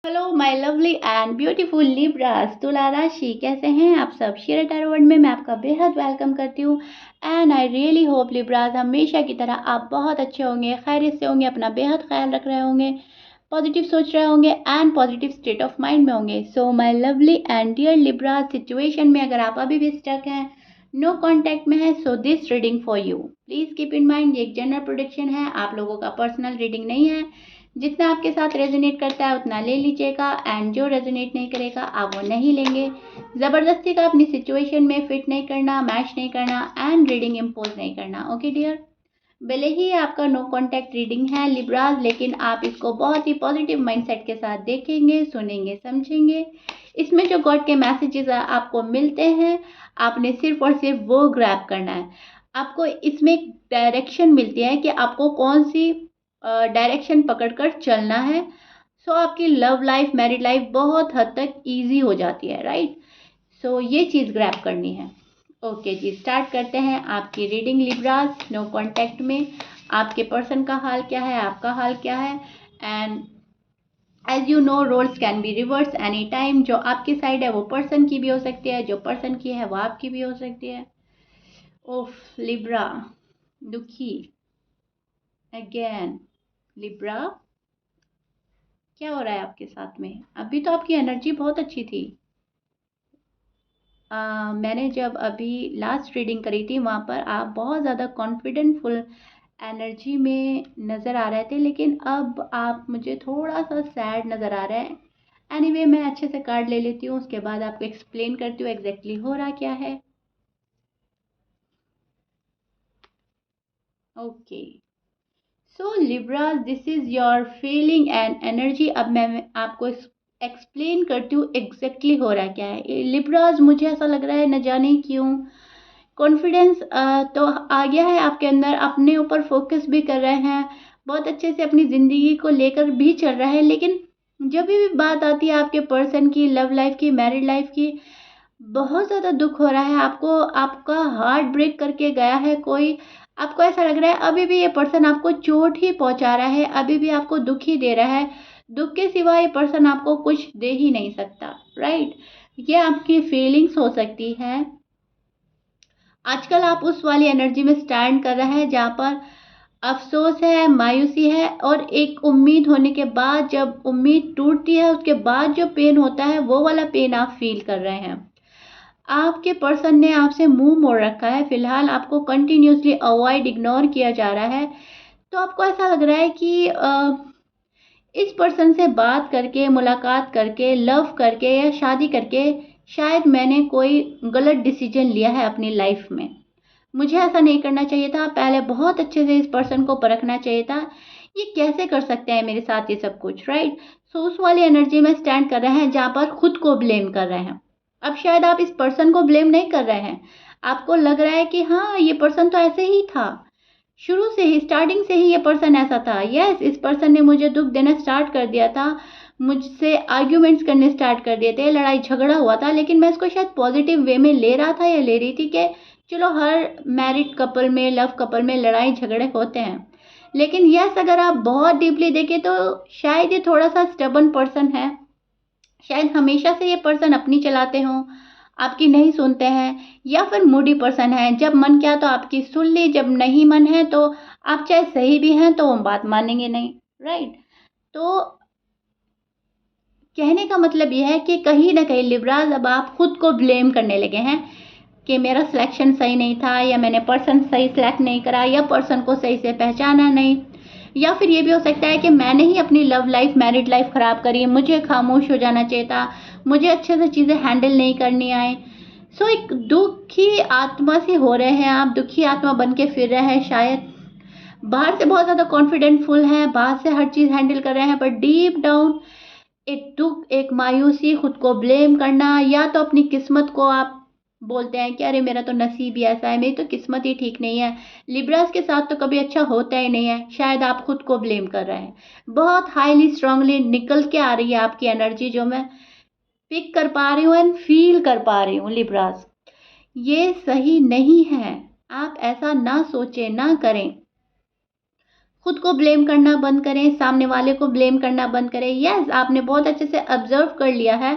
Hello my lovely and beautiful Libras तुला राशि, कैसे हैं आप सब। शेयर टैरो वर्ल्ड में मैं आपका बेहद वेलकम करती हूँ and I really hope Libras हमेशा की तरह आप बहुत अच्छे होंगे, खैरियत से होंगे, अपना बेहद ख्याल रख रहे होंगे, पॉजिटिव सोच रहे होंगे and positive state of mind में होंगे। So my lovely and dear Libras, situation में अगर आप अभी भी स्टक हैं, नो कांटेक्ट में है, so this reading for you. Please keep in mind ये एक जनरल प्रोडिक्शन है, आप लोगों का पर्सनल रीडिंग नहीं है। जितना आपके साथ रेजोनेट करता है उतना ले लीजिएगा एंड जो रेजोनेट नहीं करेगा आप वो नहीं लेंगे। ज़बरदस्ती का अपनी सिचुएशन में फिट नहीं करना, मैच नहीं करना एंड रीडिंग इम्पोज नहीं करना। ओके डियर, भले ही आपका नो कांटेक्ट रीडिंग है लिब्राज, लेकिन आप इसको बहुत ही पॉजिटिव माइंडसेट के साथ देखेंगे, सुनेंगे, समझेंगे। इसमें जो गॉड के मैसेजेस आपको मिलते हैं, आपने सिर्फ और सिर्फ वो ग्रैब करना है। आपको इसमें एक डायरेक्शन मिलती है कि आपको कौन सी डायरेक्शन पकड़कर चलना है। सो आपकी लव लाइफ, मैरिड लाइफ बहुत हद तक ईजी हो जाती है, राइट। सो ये चीज़ ग्रैब करनी है। ओके जी, स्टार्ट करते हैं आपकी रीडिंग लिब्रास। नो कांटेक्ट में आपके पर्सन का हाल क्या है, आपका हाल क्या है। And as you know, roles can be reverse any time. जो आपकी साइड है वो पर्सन की भी हो सकती है, जो पर्सन की है वो आपकी भी हो सकती है। ओफ लिब्रा, दुखी अगेन। लिब्रा, क्या हो रहा है आपके साथ में। अभी तो आपकी एनर्जी बहुत अच्छी थी। मैंने जब अभी लास्ट रीडिंग करी थी वहाँ पर आप बहुत ज़्यादा कॉन्फिडेंट फुल एनर्जी में नज़र आ रहे थे, लेकिन अब आप मुझे थोड़ा सा सैड नज़र आ रहे हैं। एनीवे, मैं अच्छे से कार्ड ले लेती हूँ, उसके बाद आपको एक्सप्लेन करती हूँ एग्जैक्टली हो रहा क्या है। Okay, so Libra, this is your feeling and energy. अब मैं आपको एक्सप्लेन करती हूँ एग्जैक्टली हो रहा क्या है। लिब्राज, मुझे ऐसा लग रहा है न जाने क्यों कॉन्फिडेंस तो आ गया है आपके अंदर, अपने ऊपर फोकस भी कर रहे हैं, बहुत अच्छे से अपनी ज़िंदगी को लेकर भी चल रहा है। लेकिन जब भी बात आती है आपके पर्सन की, लव लाइफ की, मैरिड लाइफ की, बहुत ज़्यादा दुख हो रहा है आपको। आपका हार्ट ब्रेक करके गया है कोई। आपको ऐसा लग रहा है अभी भी ये पर्सन आपको चोट ही पहुंचा रहा है, अभी भी आपको दुख ही दे रहा है। दुख के सिवा ये पर्सन आपको कुछ दे ही नहीं सकता, राइट। ये आपकी फीलिंग्स हो सकती है। आजकल आप उस वाली एनर्जी में स्टैंड कर रहे हैं जहाँ पर अफ़सोस है, मायूसी है और एक उम्मीद होने के बाद जब उम्मीद टूटती है उसके बाद जो पेन होता है वो वाला पेन आप फ़ील कर रहे हैं। आपके पर्सन ने आपसे मुँह मोड़ रखा है, फ़िलहाल आपको कंटिन्यूअसली अवॉइड, इग्नोर किया जा रहा है। तो आपको ऐसा लग रहा है कि इस पर्सन से बात करके, मुलाकात करके, लव करके या शादी करके शायद मैंने कोई गलत डिसीजन लिया है अपनी लाइफ में। मुझे ऐसा नहीं करना चाहिए था, पहले बहुत अच्छे से इस पर्सन को परखना चाहिए था। ये कैसे कर सकते हैं मेरे साथ ये सब कुछ, राइट। सो उस वाली एनर्जी में स्टैंड कर रहे हैं जहाँ पर खुद को ब्लेम कर रहे हैं। अब शायद आप इस पर्सन को ब्लेम नहीं कर रहे हैं, आपको लग रहा है कि हाँ ये पर्सन तो ऐसे ही था, शुरू से ही, स्टार्टिंग से ही ये पर्सन ऐसा था। यस, इस पर्सन ने मुझे दुख देना स्टार्ट कर दिया था, मुझसे आर्ग्यूमेंट्स करने स्टार्ट कर दिए थे, लड़ाई झगड़ा हुआ था, लेकिन मैं इसको शायद पॉजिटिव वे में ले रहा था या ले रही थी कि चलो हर मैरिड कपल में, लव कपल में लड़ाई झगड़े होते हैं। लेकिन यस, अगर आप बहुत डीपली देखें तो शायद ये थोड़ा सा स्टबन पर्सन है। शायद हमेशा से ये पर्सन अपनी चलाते हों, आपकी नहीं सुनते हैं, या फिर मूडी पर्सन है, जब मन किया तो आपकी सुन ली, जब नहीं मन है तो आप चाहे सही भी हैं तो वो बात मानेंगे नहीं, राइट। तो कहने का मतलब ये है कि कहीं ना कहीं लिब्राज अब आप खुद को ब्लेम करने लगे हैं कि मेरा सिलेक्शन सही नहीं था, या मैंने पर्सन सही सिलेक्ट नहीं करा, या पर्सन को सही से पहचाना नहीं, या फिर ये भी हो सकता है कि मैंने ही अपनी लव लाइफ, मैरिड लाइफ ख़राब करी, मुझे खामोश हो जाना चाहिए था, मुझे अच्छे से चीज़ें हैंडल नहीं करनी आए। सो एक दुखी आत्मा से हो रहे हैं आप, दुखी आत्मा बन के फिर रहे हैं शायद। बाहर से बहुत ज़्यादा कॉन्फिडेंटफुल हैं, बाहर से हर चीज़ हैंडल कर रहे हैं, पर डीप डाउन एक दुख, एक मायूसी, खुद को ब्लेम करना, या तो अपनी किस्मत को आप बोलते हैं कि अरे मेरा तो नसीब ही ऐसा है, मेरी तो किस्मत ही ठीक नहीं है, लिब्रास के साथ तो कभी अच्छा होता ही नहीं है। शायद आप खुद को ब्लेम कर रहे हैं। बहुत हाईली स्ट्रांगली निकल के आ रही है आपकी एनर्जी, जो मैं पिक कर पा रही हूँ एंड फील कर पा रही हूँ लिब्रास। ये सही नहीं है, आप ऐसा ना सोचें, ना करें। खुद को ब्लेम करना बंद करें, सामने वाले को ब्लेम करना बंद करें। यस, आपने बहुत अच्छे से ऑब्जर्व कर लिया है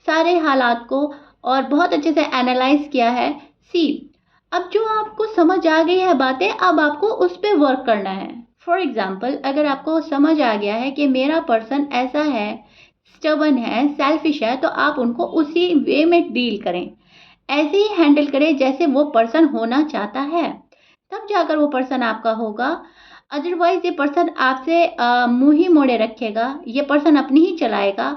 सारे हालात को और बहुत अच्छे से एनालाइज किया है। सी, अब जो आपको समझ आ गई है बातें, अब आपको उस पर वर्क करना है। फॉर एग्जाम्पल, अगर आपको समझ आ गया है कि मेरा पर्सन ऐसा है, स्टबन है, सेल्फिश है, तो आप उनको उसी वे में डील करें, ऐसे ही हैंडल करें जैसे वो पर्सन होना चाहता है, तब जाकर वो पर्सन आपका होगा। अदरवाइज ये पर्सन आपसे मुंह ही मोड़े रखेगा, ये पर्सन अपनी ही चलाएगा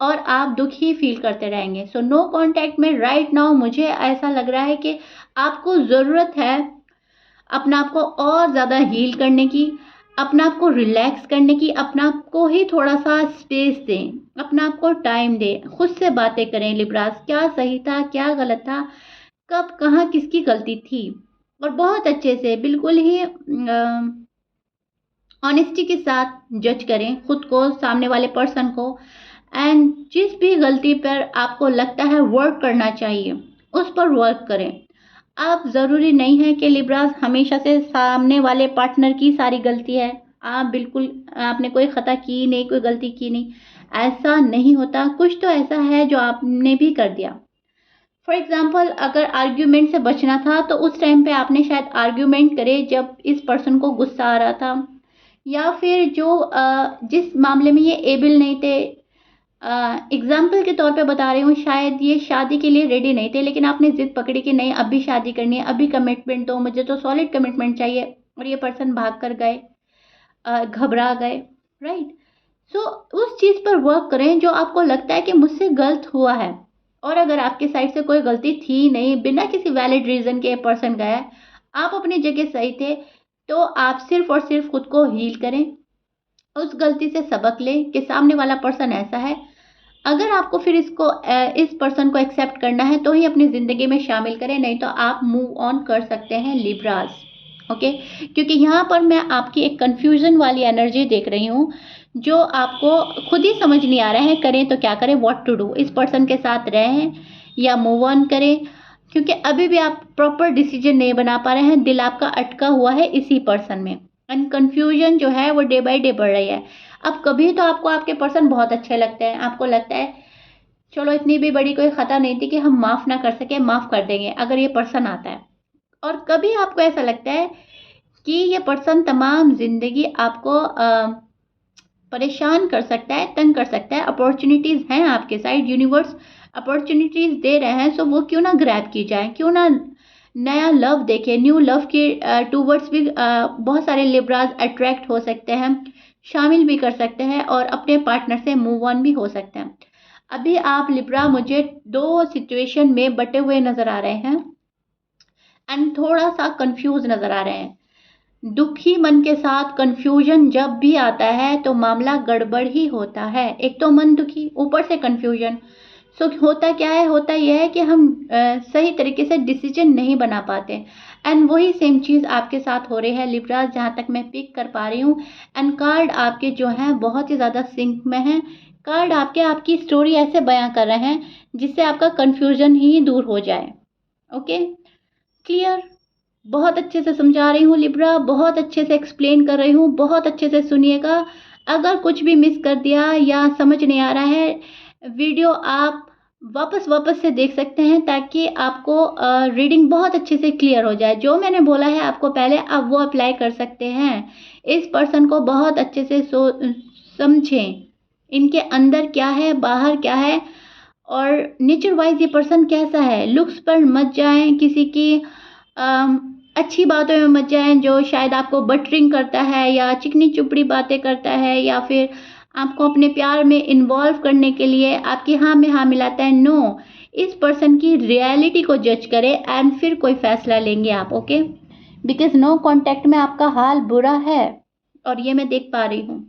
और आप दुख ही फील करते रहेंगे। सो नो कांटेक्ट में राइट नाउ मुझे ऐसा लग रहा है कि आपको ज़रूरत है अपना आप को और ज़्यादा हील करने की, अपना आप को रिलैक्स करने की, अपना आप को ही थोड़ा सा स्पेस दें, अपना आप को टाइम दें, खुद से बातें करें लिब्रास, क्या सही था, क्या गलत था, कब कहाँ किसकी गलती थी, और बहुत अच्छे से बिल्कुल ही ऑनेस्टी के साथ जज करें खुद को, सामने वाले पर्सन को। एंड जिस भी गलती पर आपको लगता है वर्क करना चाहिए, उस पर वर्क करें। आप ज़रूरी नहीं है कि लिब्रास हमेशा से सामने वाले पार्टनर की सारी गलती है, आप बिल्कुल, आपने कोई ख़ता की नहीं, कोई गलती की नहीं, ऐसा नहीं होता। कुछ तो ऐसा है जो आपने भी कर दिया। फॉर एग्जाम्पल, अगर आर्ग्यूमेंट से बचना था तो उस टाइम पे आपने शायद आर्ग्यूमेंट करे जब इस पर्सन को गुस्सा आ रहा था, या फिर जो जिस मामले में ये एबल नहीं थे। एग्जाम्पल के तौर पे बता रही हूँ, शायद ये शादी के लिए रेडी नहीं थे, लेकिन आपने जिद पकड़ी कि नहीं, अभी शादी करनी है, अभी कमिटमेंट दो, मुझे तो सॉलिड कमिटमेंट चाहिए, और ये पर्सन भाग कर गए, घबरा गए, राइट। सो उस चीज़ पर वर्क करें जो आपको लगता है कि मुझसे गलत हुआ है, और अगर आपके साइड से कोई गलती थी नहीं, बिना किसी वैलिड रीज़न के पर्सन गया है, आप अपनी जगह सही थे, तो आप सिर्फ और सिर्फ खुद को हील करें, उस गलती से सबक लें कि सामने वाला पर्सन ऐसा है। अगर आपको फिर इस पर्सन को एक्सेप्ट करना है तो ही अपनी ज़िंदगी में शामिल करें, नहीं तो आप मूव ऑन कर सकते हैं लिब्रास। ओके, क्योंकि यहाँ पर मैं आपकी एक कन्फ्यूज़न वाली एनर्जी देख रही हूँ, जो आपको खुद ही समझ नहीं आ रहा है करें तो क्या करें, व्हाट टू डू, इस पर्सन के साथ रहें या मूव ऑन करें, क्योंकि अभी भी आप प्रॉपर डिसीजन नहीं बना पा रहे हैं, दिल आपका अटका हुआ है इसी पर्सन में, एंड कन्फ्यूजन जो है वो डे बाय डे बढ़ रही है। अब कभी तो आपको आपके पर्सन बहुत अच्छे लगते हैं, आपको लगता है चलो इतनी भी बड़ी कोई खता नहीं थी कि हम माफ़ ना कर सके, माफ़ कर देंगे अगर ये पर्सन आता है। और कभी आपको ऐसा लगता है कि ये पर्सन तमाम ज़िंदगी आपको परेशान कर सकता है, तंग कर सकता है, अपॉर्चुनिटीज़ हैं आपके साइड, यूनिवर्स अपॉर्चुनिटीज़ दे रहे हैं, सो वो क्यों ना ग्रैब की जाए, क्यों ना नया लव देखें, न्यू लव के टूवर्ड्स भी बहुत सारे लिब्रास अट्रैक्ट हो सकते हैं, शामिल भी कर सकते हैं और अपने पार्टनर से मूव ऑन भी हो सकते हैं। अभी आप लिब्रा मुझे दो सिचुएशन में बटे हुए नज़र आ रहे हैं एंड थोड़ा सा कंफ्यूज नज़र आ रहे हैं। दुखी मन के साथ कंफ्यूजन जब भी आता है तो मामला गड़बड़ ही होता है। एक तो मन दुखी, ऊपर से कंफ्यूजन। सो होता क्या है, होता यह है कि हम सही तरीके से डिसीजन नहीं बना पाते, एंड वही सेम चीज़ आपके साथ हो रही है लिब्रास, जहाँ तक मैं पिक कर पा रही हूँ। एंड कार्ड आपके जो हैं बहुत ही ज़्यादा सिंक में हैं। कार्ड आपके आपकी स्टोरी ऐसे बयां कर रहे हैं जिससे आपका कंफ्यूजन ही दूर हो जाए। Okay, clear? बहुत अच्छे से समझा रही हूँ लिब्रा, बहुत अच्छे से एक्सप्लेन कर रही हूँ, बहुत अच्छे से सुनिएगा। अगर कुछ भी मिस कर दिया या समझ नहीं आ रहा है, वीडियो आप वापस वापस से देख सकते हैं, ताकि आपको रीडिंग बहुत अच्छे से क्लियर हो जाए। जो मैंने बोला है आपको पहले, आप वो अप्लाई कर सकते हैं। इस पर्सन को बहुत अच्छे से समझें, इनके अंदर क्या है, बाहर क्या है, और नेचर वाइज ये पर्सन कैसा है। लुक्स पर मत जाएं, किसी की अच्छी बातों में मत जाएं जो शायद आपको बटरिंग करता है या चिकनी चुपड़ी बातें करता है, या फिर आपको अपने प्यार में इन्वॉल्व करने के लिए आपकी हाँ में हाँ मिलाता है। नो, इस पर्सन की रियलिटी को जज करें एंड फिर कोई फैसला लेंगे आप। ओके, बिकॉज नो कांटेक्ट में आपका हाल बुरा है और ये मैं देख पा रही हूँ।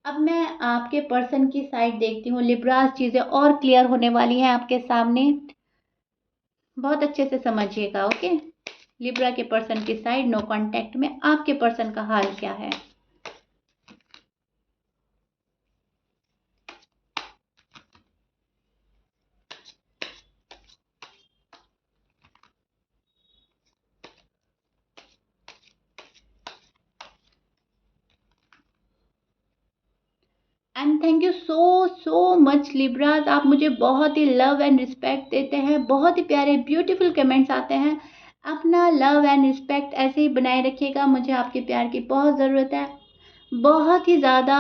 अब मैं आपके पर्सन की साइड देखती हूँ लिब्रास, चीज़ें और क्लियर होने वाली हैं आपके सामने, बहुत अच्छे से समझिएगा। ओके, लिब्रा के पर्सन की साइड नो कांटेक्ट में आपके पर्सन का हाल क्या है। And thank you so so much Libras, आप मुझे बहुत ही लव एंड रिस्पेक्ट देते हैं, बहुत ही प्यारे ब्यूटीफुल कमेंट्स आते हैं। अपना लव एंड रिस्पेक्ट ऐसे ही बनाए रखिएगा, मुझे आपके प्यार की बहुत ज़रूरत है। बहुत ही ज़्यादा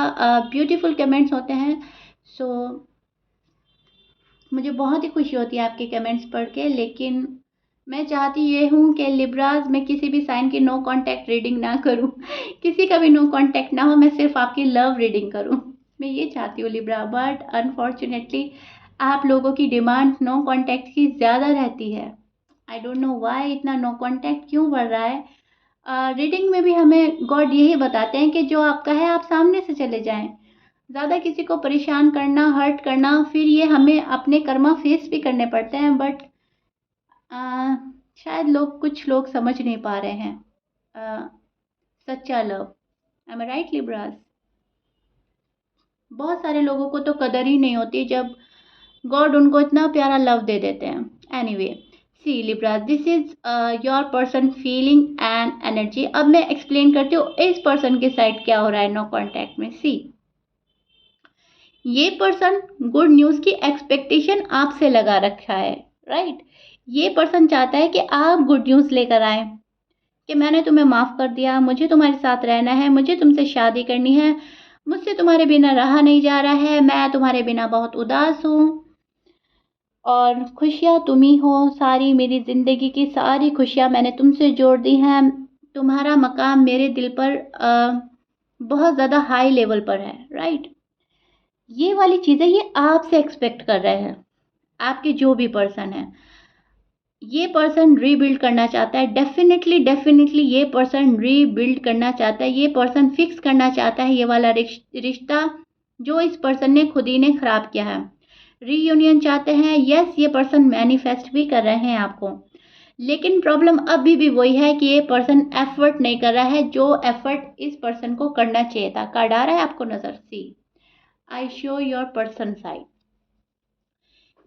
ब्यूटीफुल कमेंट्स होते हैं। सो मुझे बहुत ही खुशी होती है आपके कमेंट्स पढ़ के, लेकिन मैं चाहती ये हूँ कि लिब्रास में किसी भी साइन की नो कांटेक्ट रीडिंग ना करूँ किसी का भी नो कांटेक्ट ना हो, मैं सिर्फ आपकी लव रीडिंग करूँ। मैं ये चाहती हूँ लिब्रा, बट अनफॉर्चुनेटली आप लोगों की डिमांड नो कांटेक्ट की ज़्यादा रहती है। आई डोंट नो व्हाई इतना नो कांटेक्ट क्यों बढ़ रहा है। रीडिंग में भी हमें गॉड यही बताते हैं कि जो आपका है आप सामने से चले जाएं। ज़्यादा किसी को परेशान करना, हर्ट करना, फिर ये हमें अपने कर्मा फेस भी करने पड़ते हैं। बट शायद कुछ लोग समझ नहीं पा रहे हैं सच्चा लव। एम आई राइट लिब्रास? बहुत सारे लोगों को तो कदर ही नहीं होती जब गॉड उनको इतना प्यारा लव दे देते हैं। Anyway, see Libras, this is your person feeling and energy. अब मैं एक्सप्लेन करती हूँ इस पर्सन के साइड क्या हो रहा है नो कॉन्टैक्ट में। सी, ये पर्सन गुड न्यूज़ की एक्सपेक्टेशन आपसे लगा रखा है, राइट? ये पर्सन चाहता है कि आप गुड न्यूज़ लेकर आए कि मैंने तुम्हें माफ़ कर दिया, मुझे तुम्हारे साथ रहना है, मुझे तुमसे शादी करनी है, मुझसे तुम्हारे बिना रहा नहीं जा रहा है, मैं तुम्हारे बिना बहुत उदास हूँ और खुशियाँ तुम ही हो सारी, मेरी ज़िंदगी की सारी खुशियाँ मैंने तुमसे जोड़ दी हैं। तुम्हारा मकाम मेरे दिल पर बहुत ज़्यादा हाई लेवल पर है, राइट? ये वाली चीज़ें ये आपसे एक्सपेक्ट कर रहे हैं। आपके जो भी पर्सन है, ये पर्सन रीबिल्ड करना चाहता है। डेफिनेटली ये पर्सन रीबिल्ड करना चाहता है। ये पर्सन फिक्स करना चाहता है ये वाला रिश्ता जो इस पर्सन ने खुद ही ने ख़राब किया है। रीयूनियन चाहते हैं। यस, ये पर्सन मैनिफेस्ट भी कर रहे हैं आपको, लेकिन प्रॉब्लम अभी भी वही है कि ये पर्सन एफर्ट नहीं कर रहा है जो एफर्ट इस पर्सन को करना चाहिए था। कार्ड आ रहा है आपको नज़र? See, I show your person side.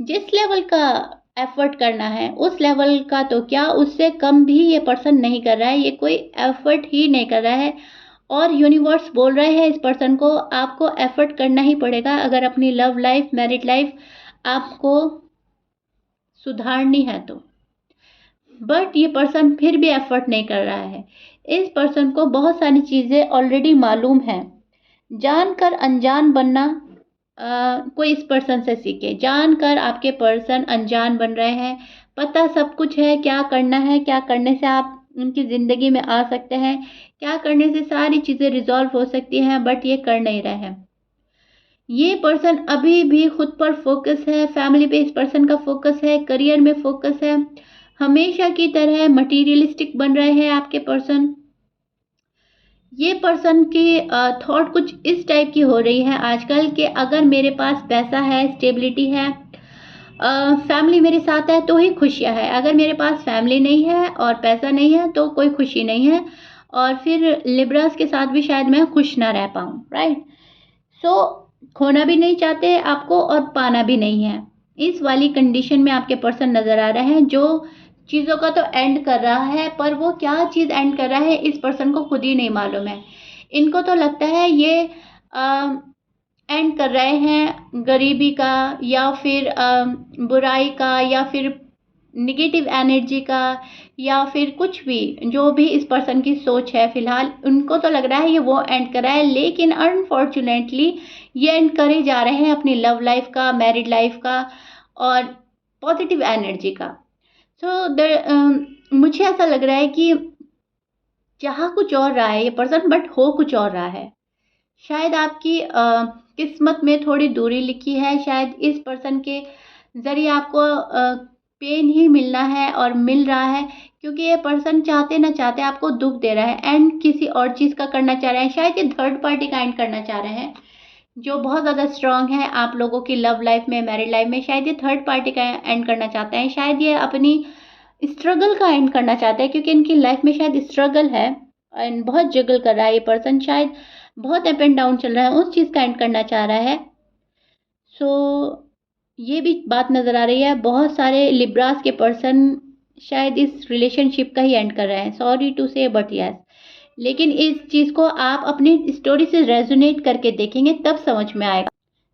जिस लेवल का एफर्ट करना है उस लेवल का तो क्या, उससे कम भी ये पर्सन नहीं कर रहा है। ये कोई एफर्ट ही नहीं कर रहा है और यूनिवर्स बोल रहे हैं इस पर्सन को आपको एफर्ट करना ही पड़ेगा अगर अपनी लव लाइफ, मैरिड लाइफ आपको सुधारनी है तो। बट ये पर्सन फिर भी एफर्ट नहीं कर रहा है। इस पर्सन को बहुत सारी चीज़ें ऑलरेडी मालूम है। जानकर अनजान बनना कोई इस पर्सन से सीखे। जानकर आपके पर्सन अनजान बन रहे हैं। पता सब कुछ है क्या करना है, क्या करने से आप उनकी ज़िंदगी में आ सकते हैं, क्या करने से सारी चीज़ें रिजॉल्व हो सकती हैं, बट ये कर नहीं रहे हैं। ये पर्सन अभी भी खुद पर फोकस है, फैमिली पे इस पर्सन का फोकस है, करियर में फोकस है। हमेशा की तरह मटीरियलिस्टिक बन रहे हैं आपके पर्सन। ये पर्सन की थॉट कुछ इस टाइप की हो रही है आजकल कि अगर मेरे पास पैसा है, स्टेबिलिटी है, फैमिली मेरे साथ है तो ही खुशियाँ है। अगर मेरे पास फैमिली नहीं है और पैसा नहीं है तो कोई खुशी नहीं है और फिर लिब्रास के साथ भी शायद मैं खुश ना रह पाऊँ, राइट? सो खोना भी नहीं चाहते आपको और पाना भी नहीं है। इस वाली कंडीशन में आपके पर्सन नज़र आ रहे हैं जो चीज़ों का तो एंड कर रहा है, पर वो क्या चीज़ एंड कर रहा है इस पर्सन को खुद ही नहीं मालूम है। इनको तो लगता है ये एंड कर रहे हैं गरीबी का या फिर बुराई का या फिर नेगेटिव एनर्जी का या फिर कुछ भी, जो भी इस पर्सन की सोच है फ़िलहाल उनको तो लग रहा है ये वो एंड कर रहा है, लेकिन अनफॉर्चुनेटली ये एंड करे जा रहे हैं अपनी लव लाइफ का, मैरिड लाइफ का और पॉजिटिव एनर्जी का। सो मुझे ऐसा लग रहा है कि चाह कुछ और रहा है ये पर्सन, बट हो कुछ और रहा है। शायद आपकी किस्मत में थोड़ी दूरी लिखी है। शायद इस पर्सन के ज़रिए आपको पेन ही मिलना है और मिल रहा है, क्योंकि ये पर्सन चाहते ना चाहते आपको दुख दे रहा है एंड किसी और चीज़ का करना चाह रहे हैं। शायद ये थर्ड पार्टी का एंड करना चाह रहे हैं जो बहुत ज़्यादा स्ट्रांग है आप लोगों की लव लाइफ में, मैरिड लाइफ में। शायद ये थर्ड पार्टी का एंड करना चाहते हैं। शायद ये अपनी स्ट्रगल का एंड करना चाहते हैं, क्योंकि इनकी लाइफ में शायद स्ट्रगल है एंड बहुत जगल कर रहा है ये पर्सन। शायद बहुत अप एंड डाउन चल रहा है, उस चीज़ का एंड करना चाह रहा है। सो ये भी बात नज़र आ रही है। बहुत सारे लिब्रास के पर्सन शायद इस रिलेशनशिप का ही एंड कर रहे हैं। सॉरी टू से बट यस, लेकिन इस चीज़ को आप अपनी स्टोरी से रेजोनेट करके देखेंगे तब समझ में आएगा।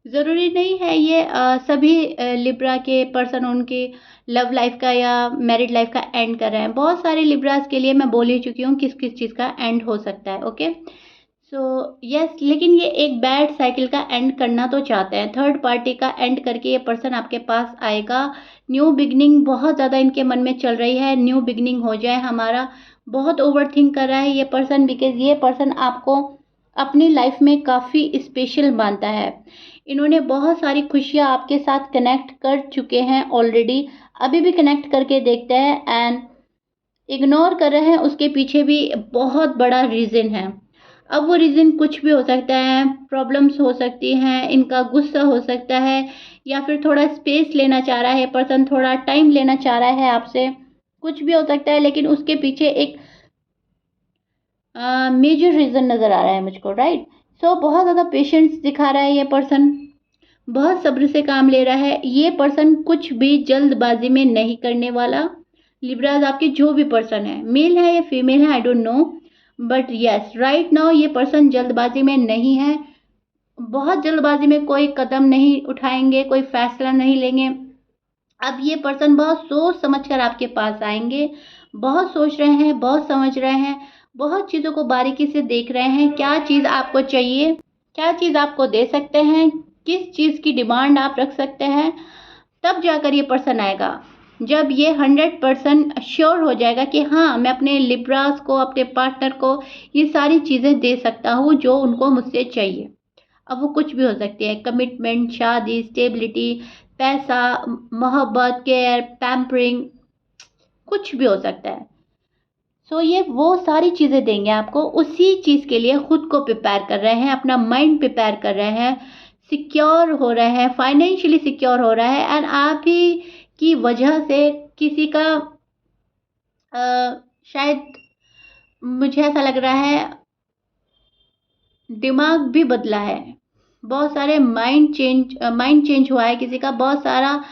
ज़रूरी नहीं है ये सभी लिब्रा के पर्सन उनकी लव लाइफ का या मैरिड लाइफ का एंड कर रहे हैं। बहुत सारे लिब्रास के लिए मैं बोल ही चुकी हूँ किस किस चीज़ का एंड हो सकता है। ओके, सो यस, लेकिन ये एक बैड साइकिल का एंड करना तो चाहते हैं। थर्ड पार्टी का एंड करके ये पर्सन आपके पास आएगा। न्यू बिगनिंग बहुत ज़्यादा इनके मन में चल रही है, न्यू बिगनिंग हो जाए हमारा। बहुत ओवर थिंक कर रहा है ये पर्सन, बिकॉज ये पर्सन आपको अपनी लाइफ में काफ़ी स्पेशल मानता है। इन्होंने बहुत सारी खुशियाँ आपके साथ कनेक्ट कर चुके हैं ऑलरेडी, अभी भी कनेक्ट करके देखते हैं एंड इग्नोर कर रहे हैं। उसके पीछे भी बहुत बड़ा रीज़न है। अब वो रीज़न कुछ भी हो सकता है, प्रॉब्लम्स हो सकती हैं, इनका गुस्सा हो सकता है, या फिर थोड़ा स्पेस लेना चाह रहा है पर्सन, थोड़ा टाइम लेना चाह रहा है आपसे, कुछ भी हो सकता है। लेकिन उसके पीछे एक मेजर रीज़न नज़र आ रहा है मुझको, राइट। सो बहुत ज़्यादा पेशेंस दिखा रहा है ये पर्सन, बहुत सब्र से काम ले रहा है। ये पर्सन कुछ भी जल्दबाजी में नहीं करने वाला। लिब्राज आपके जो भी पर्सन है, मेल है या फीमेल है, I don't know, but yes right now ये पर्सन जल्दबाजी में नहीं है। बहुत जल्दबाजी में कोई कदम नहीं उठाएंगे, कोई फैसला नहीं लेंगे। अब ये पर्सन बहुत सोच समझ कर आपके पास आएंगे। बहुत सोच रहे हैं, बहुत समझ रहे हैं, बहुत चीज़ों को बारीकी से देख रहे हैं। क्या चीज़ आपको चाहिए, क्या चीज़ आपको दे सकते हैं, किस चीज़ की डिमांड आप रख सकते हैं, तब जाकर ये पर्सन आएगा। जब ये 100% श्योर हो जाएगा कि हाँ, मैं अपने लिब्रास को, अपने पार्टनर को ये सारी चीज़ें दे सकता हूँ जो उनको मुझसे चाहिए। अब वो कुछ भी हो सकती है, कमिटमेंट, शादी, स्टेबिलिटी, पैसा, मोहब्बत, केयर, पैम्परिंग, कुछ भी हो सकता है। सो ये वो सारी चीज़ें देंगे आपको। उसी चीज़ के लिए खुद को प्रिपेयर कर रहे हैं, अपना माइंड प्रिपेयर कर रहे हैं, सिक्योर हो रहे हैं, फाइनेंशियली सिक्योर हो रहा है। एंड आप ही की वजह से किसी का शायद, मुझे ऐसा लग रहा है, दिमाग भी बदला है। बहुत सारे माइंड चेंज हुआ है किसी का, बहुत सारा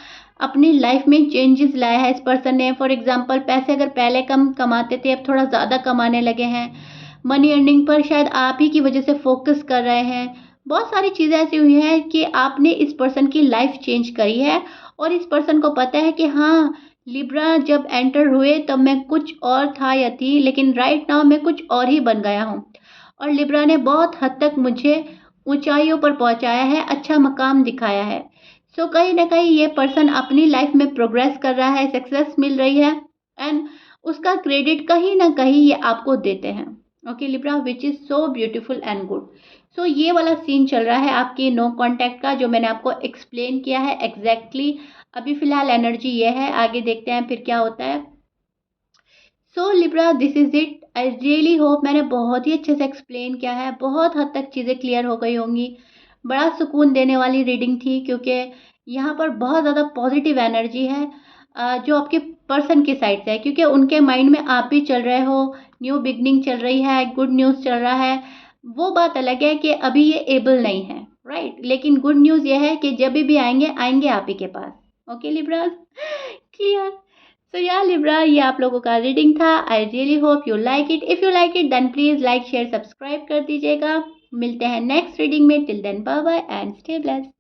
अपनी लाइफ में चेंजेस लाया है इस पर्सन ने। फॉर एग्जांपल, पैसे अगर पहले कम कमाते थे, अब थोड़ा ज़्यादा कमाने लगे हैं। मनी अर्निंग पर शायद आप ही की वजह से फोकस कर रहे हैं। बहुत सारी चीज़ें ऐसी हुई हैं कि आपने इस पर्सन की लाइफ चेंज करी है। और इस पर्सन को पता है कि हाँ, लिब्रा जब एंटर हुए तब मैं कुछ और था या थी, लेकिन राइट नाउ मैं कुछ और ही बन गया हूँ। और लिब्रा ने बहुत हद तक मुझे ऊंचाइयों पर पहुंचाया है, अच्छा मकाम दिखाया है। सो कहीं ना कहीं ये पर्सन अपनी लाइफ में प्रोग्रेस कर रहा है, सक्सेस मिल रही है, एंड उसका क्रेडिट कहीं ना कहीं ये आपको देते हैं। Okay Libra, which is so beautiful and good. So ये वाला सीन चल रहा है आपके नो कांटेक्ट का, जो मैंने आपको एक्सप्लेन किया है एग्जैक्टली। अभी फ़िलहाल एनर्जी ये है, आगे देखते हैं फिर क्या होता है। So Libra, this is it. I really hope मैंने बहुत ही अच्छे से एक्सप्लेन किया है, बहुत हद तक चीज़ें क्लियर हो गई होंगी। बड़ा सुकून देने वाली रीडिंग थी, क्योंकि यहाँ पर बहुत ज़्यादा पॉजिटिव एनर्जी है जो आपके पर्सन की साइड से है, क्योंकि उनके माइंड में आप भी चल रहे हो, न्यू बिगनिंग चल रही है, गुड न्यूज़ चल रहा है। वो बात अलग है कि अभी ये एबल नहीं है, राइट, लेकिन गुड न्यूज़ ये है कि जब भी आएंगे आएंगे आप ही के पास। Okay Libra, clear. सो या लिब्रा, ये आप लोगों का रीडिंग था। I really hope you like it. If you like it then please like share subscribe कर दीजिएगा। मिलते हैं नेक्स्ट रीडिंग में। Till then bye bye and stay blessed.